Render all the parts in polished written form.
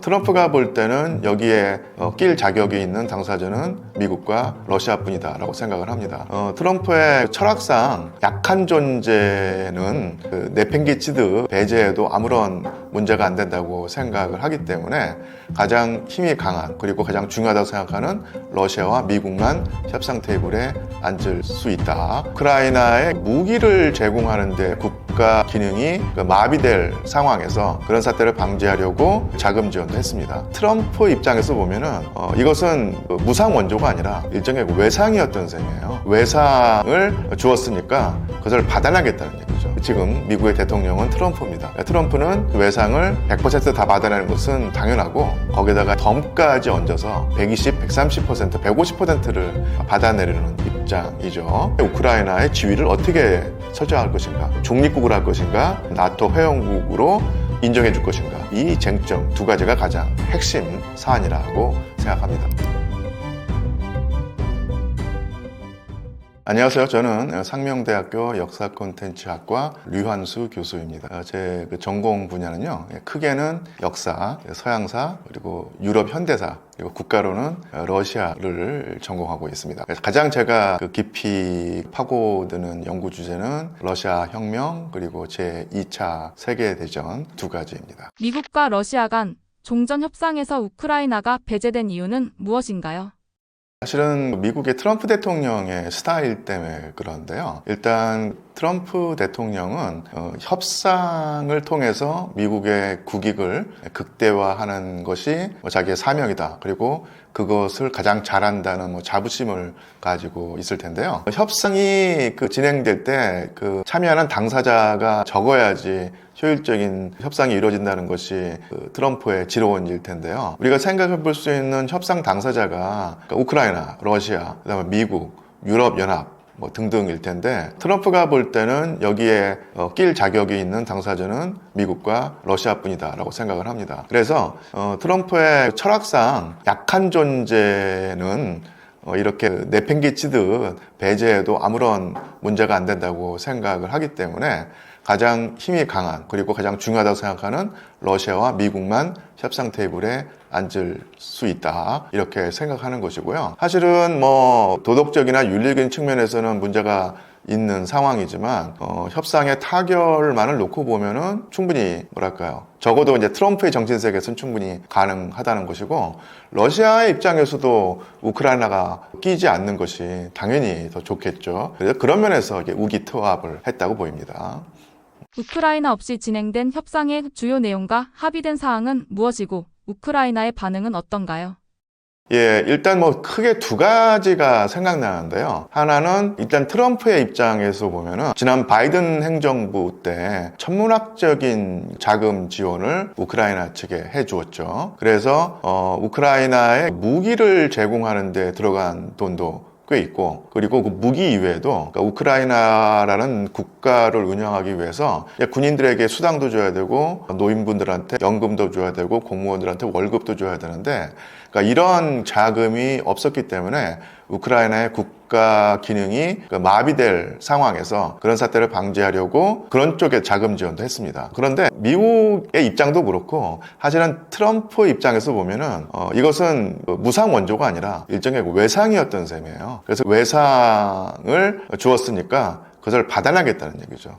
트럼프가 볼 때는 여기에 낄 자격이 있는 당사자는 미국과 러시아뿐이다라고 생각을 합니다. 트럼프의 철학상 약한 존재는 내팽개치듯 배제해도 아무런 문제가 안 된다고 생각을 하기 때문에 가장 힘이 강한 그리고 가장 중요하다고 생각하는 러시아와 미국만 협상 테이블에 앉을 수 있다. 우크라이나에 무기를 제공하는 데 국가 기능이 마비될 상황에서 그런 사태를 방지하려고 자금 지원도 했습니다. 트럼프 입장에서 보면은 이것은 무상 원조가 아니라 일종의 외상이었던 셈이에요. 외상을 주었으니까 그것을 받아내겠다는 얘기죠. 지금 미국의 대통령은 트럼프입니다. 트럼프는 그 외상을 100% 다 받아내는 것은 당연하고 거기다가 덤까지 얹어서 120, 130%, 150%를 받아내려는 입장이죠. 우크라이나의 지위를 어떻게 설정할 것인가, 중립국을 할 것인가, 나토 회원국으로 인정해 줄 것인가, 이 쟁점 두 가지가 가장 핵심 사안이라고 생각합니다. 안녕하세요. 저는 상명대학교 역사콘텐츠학과 류환수 교수입니다. 제 전공 분야는요, 크게는 역사, 서양사, 그리고 유럽 현대사, 그리고 국가로는 러시아를 전공하고 있습니다. 가장 제가 깊이 파고드는 연구 주제는 러시아 혁명, 그리고 제2차 세계대전 두 가지입니다. 미국과 러시아 간 종전 협상에서 우크라이나가 배제된 이유는 무엇인가요? 사실은 미국의 트럼프 대통령의 스타일 때문에 그런데요. 일단 트럼프 대통령은 협상을 통해서 미국의 국익을 극대화하는 것이 자기의 사명이다. 그리고 그것을 가장 잘한다는 자부심을 가지고 있을 텐데요. 협상이 진행될 때 참여하는 당사자가 적어야지 효율적인 협상이 이루어진다는 것이 트럼프의 지론일 텐데요. 우리가 생각해 볼 수 있는 협상 당사자가 우크라이나, 러시아, 그다음에 미국, 유럽연합 등등일 텐데 트럼프가 볼 때는 여기에 낄 자격이 있는 당사자는 미국과 러시아뿐이다라고 생각을 합니다. 그래서 트럼프의 철학상 약한 존재는 이렇게 내팽개치듯 배제해도 아무런 문제가 안 된다고 생각을 하기 때문에 가장 힘이 강한 그리고 가장 중요하다고 생각하는 러시아와 미국만 협상 테이블에 앉을 수 있다 이렇게 생각하는 것이고요. 사실은 도덕적이나 윤리적인 측면에서는 문제가 있는 상황이지만 협상의 타결만을 놓고 보면은 충분히 적어도 이제 트럼프의 정신세계에서는 충분히 가능하다는 것이고 러시아의 입장에서도 우크라이나가 끼지 않는 것이 당연히 더 좋겠죠. 그래서 그런 면에서 우기투합을 했다고 보입니다. 우크라이나 없이 진행된 협상의 주요 내용과 합의된 사항은 무엇이고 우크라이나의 반응은 어떤가요? 일단 크게 두 가지가 생각나는데요. 하나는 일단 트럼프의 입장에서 보면은 지난 바이든 행정부 때 천문학적인 자금 지원을 우크라이나 측에 해주었죠. 그래서 우크라이나에 무기를 제공하는 데 들어간 돈도 꽤 있고 그리고 그 무기 이외에도 우크라이나라는 국가를 운영하기 위해서 군인들에게 수당도 줘야 되고 노인분들한테 연금도 줘야 되고 공무원들한테 월급도 줘야 되는데 이런 자금이 없었기 때문에 우크라이나의 국가 기능이 마비될 상황에서 그런 사태를 방지하려고 그런 쪽에 자금 지원도 했습니다. 그런데 미국의 입장도 그렇고 사실은 트럼프 입장에서 보면은 이것은 무상 원조가 아니라 일종의 외상이었던 셈이에요. 그래서 외상을 주었으니까 그것을 받아내겠다는 얘기죠.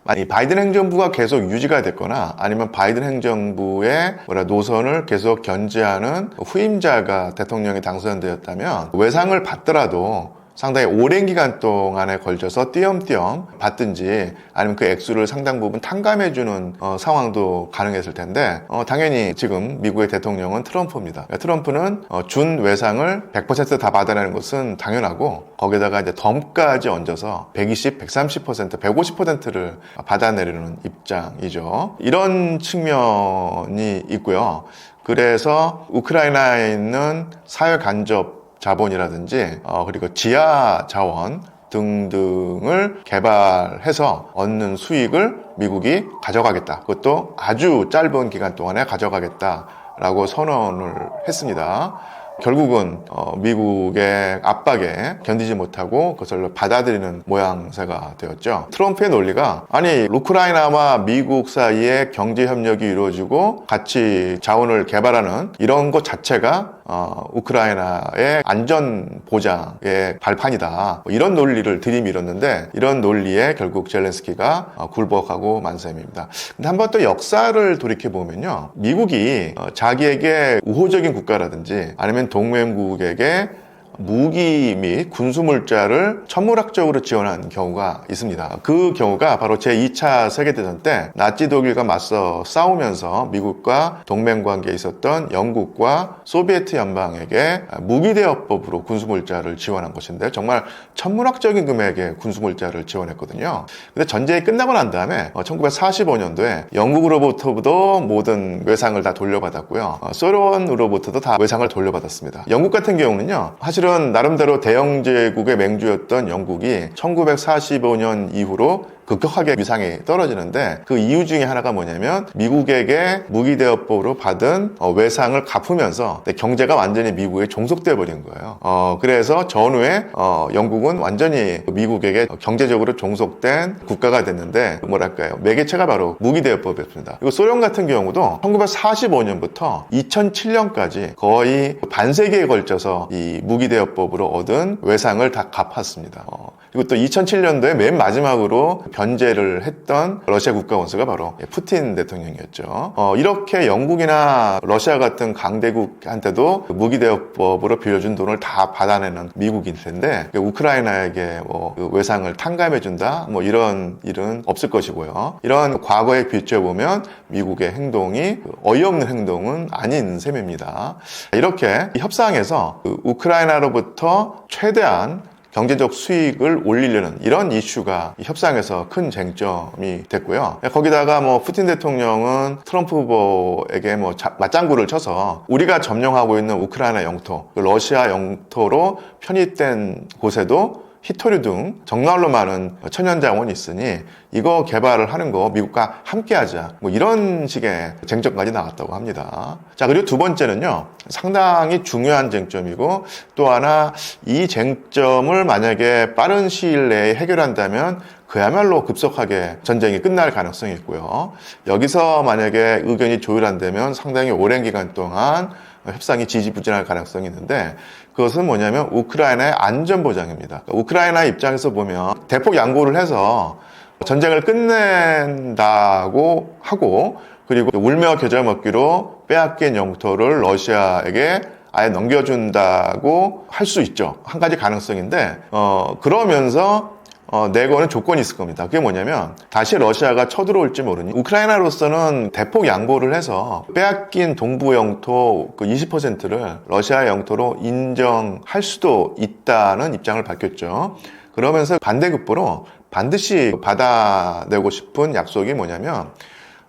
만약 바이든 행정부가 계속 유지가 됐거나 아니면 바이든 행정부의 노선을 계속 견제하는 후임자가 대통령이 당선되었다면 외상을 받더라도 상당히 오랜 기간 동안에 걸쳐서 띄엄띄엄 받든지 아니면 그 액수를 상당 부분 탕감해주는 상황도 가능했을 텐데 당연히 지금 미국의 대통령은 트럼프입니다. 트럼프는 준 외상을 100% 다 받아내는 것은 당연하고 거기다가 이제 덤까지 얹어서 120, 130%, 150%를 받아내려는 입장이죠. 이런 측면이 있고요. 그래서 우크라이나에 있는 사회 간접 자본이라든지 그리고 지하 자원 등등을 개발해서 얻는 수익을 미국이 가져가겠다. 그것도 아주 짧은 기간 동안에 가져가겠다라고 선언을 했습니다. 결국은 미국의 압박에 견디지 못하고 그것을 받아들이는 모양새가 되었죠. 트럼프의 논리가 아니 우크라이나와 미국 사이에 경제 협력이 이루어지고 같이 자원을 개발하는 이런 것 자체가 우크라이나의 안전 보장의 발판이다. 이런 논리를 들이밀었는데 이런 논리에 결국 젤렌스키가 굴복하고 만 셈입니다. 근데 한번 또 역사를 돌이켜 보면요, 미국이 자기에게 우호적인 국가라든지 아니면 동맹국에게 무기 및 군수물자를 천문학적으로 지원한 경우가 있습니다. 그 경우가 바로 제2차 세계대전 때 나치 독일과 맞서 싸우면서 미국과 동맹관계에 있었던 영국과 소비에트 연방에게 무기대여법으로 군수물자를 지원한 것인데 정말 천문학적인 금액의 군수물자를 지원했거든요. 근데 전쟁이 끝나고 난 다음에 1945년도에 영국으로부터도 모든 외상을 다 돌려받았고요. 소련으로부터도 다 외상을 돌려받았습니다. 영국 같은 경우는요, 사실은 나름대로 대영제국의 맹주였던 영국이 1945년 이후로 급격하게 위상이 떨어지는데 그 이유 중에 하나가 뭐냐면 미국에게 무기대여법으로 받은 외상을 갚으면서 경제가 완전히 미국에 종속돼 버린 거예요. 그래서 전후에 영국은 완전히 미국에게 경제적으로 종속된 국가가 됐는데 뭐랄까요, 매개체가 바로 무기대여법이었습니다. 그리고 소련 같은 경우도 1945년부터 2007년까지 거의 반세기에 걸쳐서 이 무기대여법으로 얻은 외상을 다 갚았습니다. 그리고 또 2007년도에 맨 마지막으로 변제를 했던 러시아 국가원수가 바로 푸틴 대통령이었죠. 이렇게 영국이나 러시아 같은 강대국한테도 무기대여법으로 빌려준 돈을 다 받아내는 미국일 텐데 우크라이나에게 그 외상을 탕감해준다 이런 일은 없을 것이고요. 이런 과거에 비춰보면 미국의 행동이 어이없는 행동은 아닌 셈입니다. 이렇게 협상에서 우크라이나로부터 최대한 경제적 수익을 올리려는 이런 이슈가 협상에서 큰 쟁점이 됐고요. 거기다가 푸틴 대통령은 트럼프 후보에게 맞장구를 쳐서 우리가 점령하고 있는 우크라이나 영토, 러시아 영토로 편입된 곳에도 히토류 등 정말로 많은 천연자원이 있으니 이거 개발을 하는 거 미국과 함께하자, 이런 식의 쟁점까지 나왔다고 합니다. 자, 그리고 두 번째는요, 상당히 중요한 쟁점이고 또 하나, 이 쟁점을 만약에 빠른 시일 내에 해결한다면 그야말로 급속하게 전쟁이 끝날 가능성이 있고요. 여기서 만약에 의견이 조율한다면 상당히 오랜 기간 동안 협상이 지지부진할 가능성이 있는데 그것은 뭐냐면 우크라이나의 안전보장입니다. 우크라이나 입장에서 보면 대폭 양보를 해서 전쟁을 끝낸다고 하고 그리고 울며 겨자 먹기로 빼앗긴 영토를 러시아에게 아예 넘겨준다고 할 수 있죠. 한 가지 가능성인데 그러면서 내거는 조건이 있을 겁니다. 그게 뭐냐면 다시 러시아가 쳐들어올지 모르니 우크라이나로서는 대폭 양보를 해서 빼앗긴 동부 영토 그 20%를 러시아 영토로 인정할 수도 있다는 입장을 밝혔죠. 그러면서 반대급부로 반드시 받아내고 싶은 약속이 뭐냐면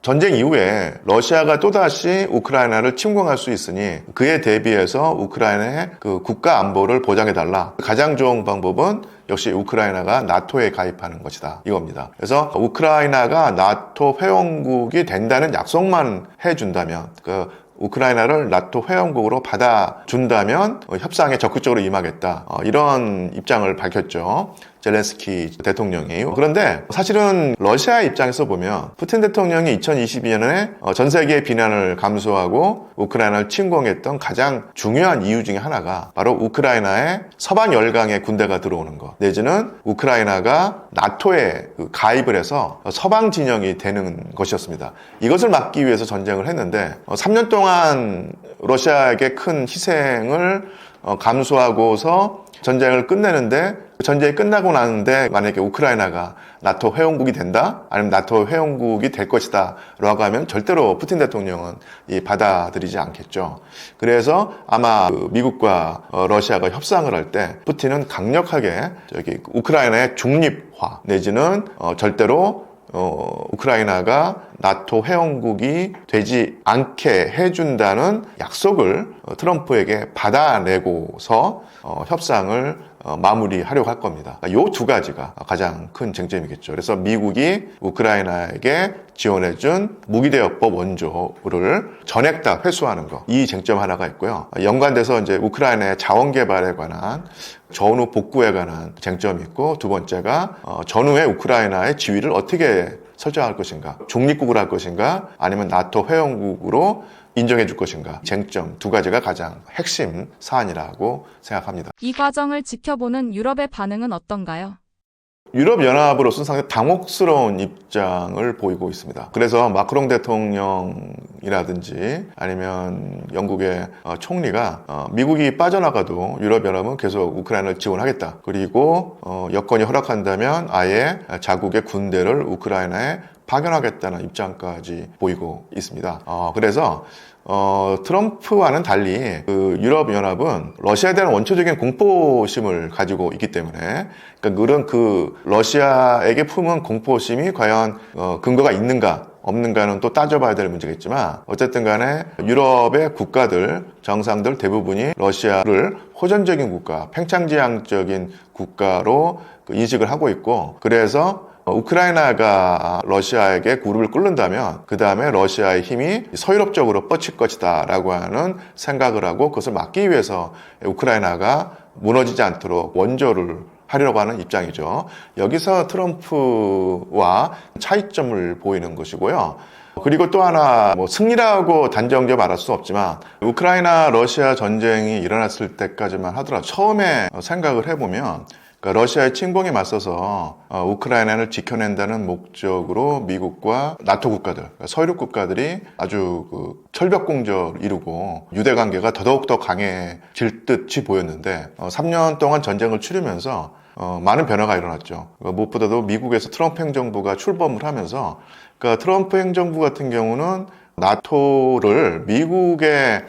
전쟁 이후에 러시아가 또다시 우크라이나를 침공할 수 있으니 그에 대비해서 우크라이나의 그 국가 안보를 보장해달라. 가장 좋은 방법은 역시 우크라이나가 나토에 가입하는 것이다. 이겁니다. 그래서 우크라이나가 나토 회원국이 된다는 약속만 해준다면 우크라이나를 나토 회원국으로 받아준다면 협상에 적극적으로 임하겠다. 이런 입장을 밝혔죠. 젤렌스키 대통령이. 그런데 사실은 러시아 입장에서 보면 푸틴 대통령이 2022년에 전 세계의 비난을 감수하고 우크라이나를 침공했던 가장 중요한 이유 중에 하나가 바로 우크라이나에 서방 열강의 군대가 들어오는 것 내지는 우크라이나가 나토에 가입을 해서 서방 진영이 되는 것이었습니다. 이것을 막기 위해서 전쟁을 했는데 3년 동안 러시아에게 큰 희생을 감수하고서 전쟁을 끝내는데 전쟁이 끝나고 나는데 만약에 우크라이나가 나토 회원국이 된다? 아니면 나토 회원국이 될 것이다 라고 하면 절대로 푸틴 대통령은 받아들이지 않겠죠. 그래서 아마 미국과 러시아가 협상을 할 때 푸틴은 강력하게 우크라이나의 중립화 내지는 절대로 우크라이나가 나토 회원국이 되지 않게 해준다는 약속을 트럼프에게 받아내고서 협상을 마무리하려고 할 겁니다. 이 두 가지가 가장 큰 쟁점이겠죠. 그래서 미국이 우크라이나에게 지원해준 무기대여법 원조를 전액 다 회수하는 거. 이 쟁점 하나가 있고요. 연관돼서 이제 우크라이나의 자원 개발에 관한 전후 복구에 관한 쟁점이 있고, 두 번째가 전후에 우크라이나의 지위를 어떻게 설정할 것인가, 중립국을 할 것인가, 아니면 나토 회원국으로 인정해 줄 것인가, 쟁점 두 가지가 가장 핵심 사안이라고 생각합니다. 이 과정을 지켜보는 유럽의 반응은 어떤가요? 유럽연합으로서는 상당히 당혹스러운 입장을 보이고 있습니다. 그래서 마크롱 대통령이라든지 아니면 영국의 총리가 미국이 빠져나가도 유럽연합은 계속 우크라이나를 지원하겠다. 그리고 여건이 허락한다면 아예 자국의 군대를 우크라이나에 파견하겠다는 입장까지 보이고 있습니다. 그래서 트럼프와는 달리 유럽연합은 러시아에 대한 원초적인 공포심을 가지고 있기 때문에, 그러니까 그런 러시아에게 품은 공포심이 과연 근거가 있는가 없는가는 또 따져봐야 될 문제겠지만, 어쨌든 간에 유럽의 국가들, 정상들 대부분이 러시아를 호전적인 국가, 팽창지향적인 국가로 인식을 하고 있고, 그래서 우크라이나가 러시아에게 무릎을 꿇는다면 그 다음에 러시아의 힘이 서유럽적으로 뻗칠 것이다 라고 하는 생각을 하고, 그것을 막기 위해서 우크라이나가 무너지지 않도록 원조를 하려고 하는 입장이죠. 여기서 트럼프와 차이점을 보이는 것이고요. 그리고 또 하나, 승리라고 단정지어 말할 수 없지만, 우크라이나 러시아 전쟁이 일어났을 때까지만 하더라도 처음에 생각을 해보면, 그러니까 러시아의 침공에 맞서서 우크라이나를 지켜낸다는 목적으로 미국과 나토 국가들, 그러니까 서유럽 국가들이 아주 철벽공조를 이루고 유대 관계가 더더욱더 강해질 듯이 보였는데, 3년 동안 전쟁을 치르면서 많은 변화가 일어났죠. 무엇보다도 미국에서 트럼프 행정부가 출범을 하면서, 그러니까 트럼프 행정부 같은 경우는 나토를 미국의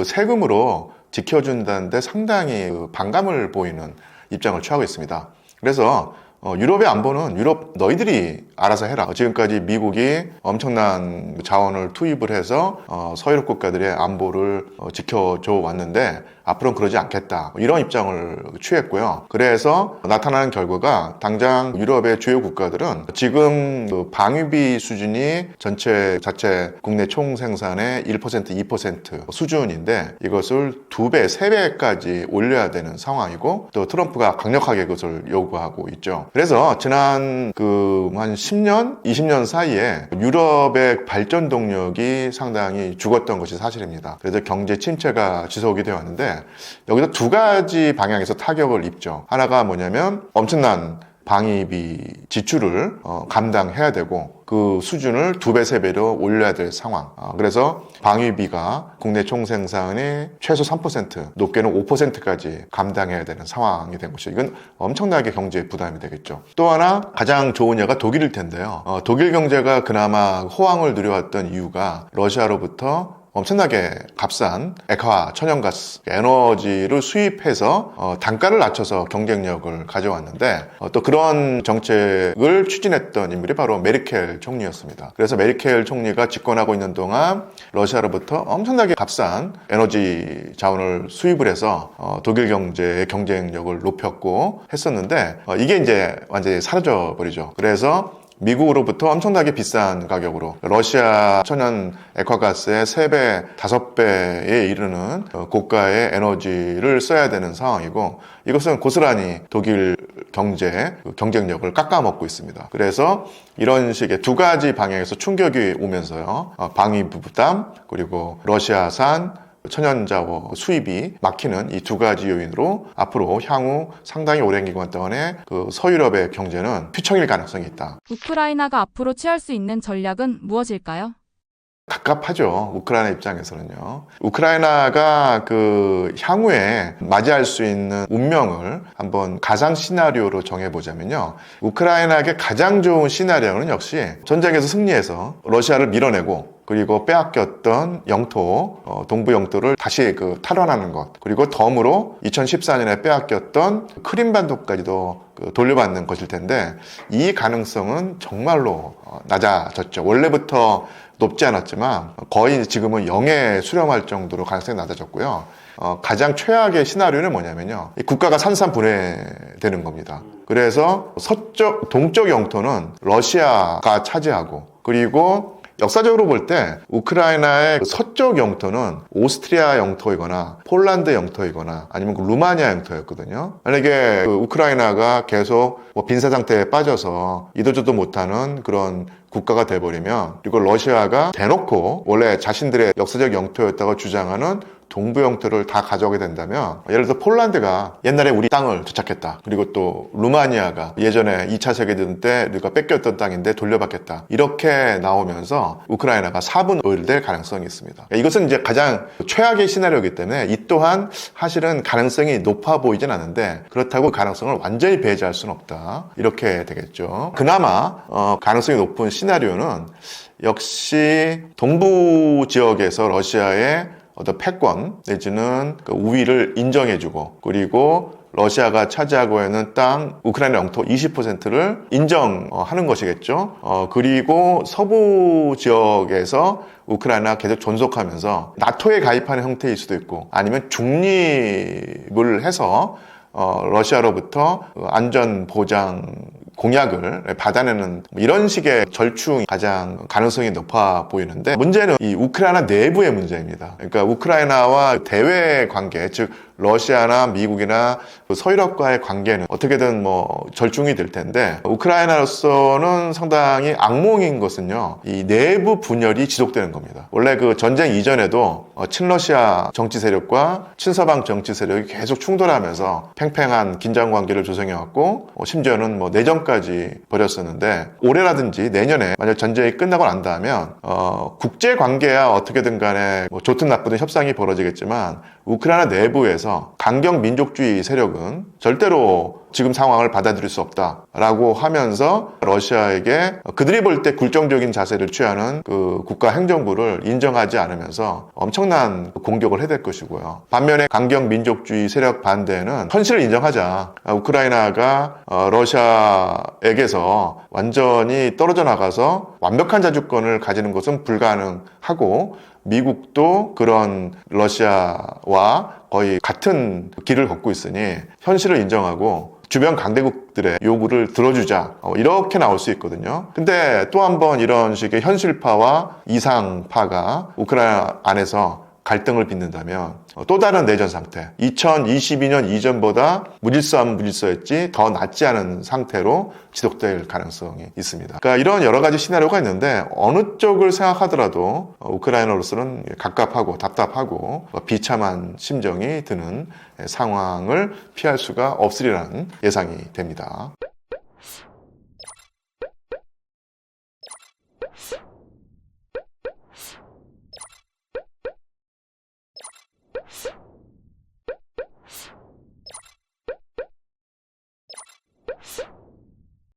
세금으로 지켜준다는데 상당히 반감을 보이는 입장을 취하고 있습니다. 그래서 유럽의 안보는 유럽 너희들이 알아서 해라. 지금까지 미국이 엄청난 자원을 투입을 해서 서유럽 국가들의 안보를 지켜줘 왔는데 앞으로는 그러지 않겠다. 이런 입장을 취했고요. 그래서 나타나는 결과가 당장 유럽의 주요 국가들은 지금 방위비 수준이 전체 자체 국내 총생산의 1%, 2% 수준인데 이것을 2배, 3배까지 올려야 되는 상황이고, 또 트럼프가 강력하게 그것을 요구하고 있죠. 그래서 지난 한 10년, 20년 사이에 유럽의 발전 동력이 상당히 죽었던 것이 사실입니다. 그래서 경제 침체가 지속이 되어 왔는데, 여기서 두 가지 방향에서 타격을 입죠. 하나가 뭐냐면 엄청난 방위비 지출을 감당해야 되고, 그 수준을 2배, 3배로 올려야 될 상황. 그래서 방위비가 국내 총생산의 최소 3%, 높게는 5%까지 감당해야 되는 상황이 된 것이죠. 이건 엄청나게 경제 부담이 되겠죠. 또 하나 가장 좋은 예가 독일일 텐데요. 독일 경제가 그나마 호황을 누려왔던 이유가 러시아로부터 엄청나게 값싼 액화, 천연가스, 에너지를 수입해서 단가를 낮춰서 경쟁력을 가져왔는데, 또 그런 정책을 추진했던 인물이 바로 메르켈 총리였습니다. 그래서 메르켈 총리가 집권하고 있는 동안 러시아로부터 엄청나게 값싼 에너지 자원을 수입을 해서 독일 경제의 경쟁력을 높였고 했었는데, 이게 이제 완전히 사라져버리죠. 그래서 미국으로부터 엄청나게 비싼 가격으로 러시아 천연 액화가스의 3배, 5배에 이르는 고가의 에너지를 써야 되는 상황이고, 이것은 고스란히 독일 경제 경쟁력을 깎아먹고 있습니다. 그래서 이런 식의 두 가지 방향에서 충격이 오면서요, 방위비 부담, 그리고 러시아산 천연자원 수입이 막히는 이 두 가지 요인으로 앞으로 향후 상당히 오랜 기간 동안에 서유럽의 경제는 휘청일 가능성이 있다. 우크라이나가 앞으로 취할 수 있는 전략은 무엇일까요? 갑갑하죠. 우크라이나 입장에서는요. 우크라이나가 향후에 맞이할 수 있는 운명을 한번 가상 시나리오로 정해보자면요. 우크라이나에게 가장 좋은 시나리오는 역시 전쟁에서 승리해서 러시아를 밀어내고, 그리고 빼앗겼던 영토, 동부 영토를 다시 탈환하는 것, 그리고 덤으로 2014년에 빼앗겼던 크림반도까지도 돌려받는 것일 텐데 이 가능성은 정말로 낮아졌죠. 원래부터 높지 않았지만 거의 지금은 0에 수렴할 정도로 가능성이 낮아졌고요. 가장 최악의 시나리오는 뭐냐면요. 이 국가가 산산분해되는 겁니다. 그래서 동쪽 영토는 러시아가 차지하고, 그리고 역사적으로 볼 때 우크라이나의 서쪽 영토는 오스트리아 영토이거나 폴란드 영토이거나 아니면 루마니아 영토였거든요. 만약에 우크라이나가 계속 빈사 상태에 빠져서 이도저도 못하는 그런 국가가 돼버리면, 그리고 러시아가 대놓고 원래 자신들의 역사적 영토였다고 주장하는 동부 영토를 다 가져오게 된다면, 예를 들어 폴란드가 옛날에 우리 땅을 되찾겠다, 그리고 또 루마니아가 예전에 2차 세계대전 때 우리가 뺏겼던 땅인데 돌려받겠다, 이렇게 나오면서 우크라이나가 사분오일될 가능성이 있습니다. 이것은 이제 가장 최악의 시나리오이기 때문에 이 또한 사실은 가능성이 높아 보이진 않는데, 그렇다고 가능성을 완전히 배제할 수는 없다, 이렇게 되겠죠. 그나마 가능성이 높은 시나리오는 역시 동부 지역에서 러시아의 어떤 패권 내지는 그 우위를 인정해주고, 그리고 러시아가 차지하고 있는 땅, 우크라이나 영토 20%를 인정하는 것이겠죠. 그리고 서부 지역에서 우크라이나 계속 존속하면서 나토에 가입하는 형태일 수도 있고, 아니면 중립을 해서 러시아로부터 안전 보장 공약을 받아내는 이런 식의 절충이 가장 가능성이 높아 보이는데, 문제는 이 우크라이나 내부의 문제입니다. 그러니까 우크라이나와 대외 관계, 즉 러시아나 미국이나 서유럽과의 관계는 어떻게든 절충이 될 텐데, 우크라이나로서는 상당히 악몽인 것은요, 이 내부 분열이 지속되는 겁니다. 원래 그 전쟁 이전에도 친러시아 정치 세력과 친서방 정치 세력이 계속 충돌하면서 팽팽한 긴장 관계를 조성해왔고, 심지어는 내전까지 벌였었는데, 올해라든지 내년에 만약 전쟁이 끝나고 난다면 국제 관계야 어떻게든 간에 좋든 나쁘든 협상이 벌어지겠지만, 우크라이나 내부에서 강경 민족주의 세력은 절대로 지금 상황을 받아들일 수 없다라고 하면서 러시아에게 그들이 볼 때 굴종적인 자세를 취하는 그 국가 행정부를 인정하지 않으면서 엄청난 공격을 해댈 것이고요. 반면에 강경 민족주의 세력 반대는 현실을 인정하자, 우크라이나가 러시아에게서 완전히 떨어져 나가서 완벽한 자주권을 가지는 것은 불가능하고, 미국도 그런 러시아와 거의 같은 길을 걷고 있으니 현실을 인정하고 주변 강대국들의 요구를 들어주자, 이렇게 나올 수 있거든요. 근데 또 한 번 이런 식의 현실파와 이상파가 우크라이나 안에서 갈등을 빚는다면 또 다른 내전 상태, 2022년 이전보다 무질서했지 더 낫지 않은 상태로 지속될 가능성이 있습니다. 그러니까 이런 여러 가지 시나리오가 있는데, 어느 쪽을 생각하더라도 우크라이나로서는 갑갑하고 답답하고 비참한 심정이 드는 상황을 피할 수가 없으리라는 예상이 됩니다.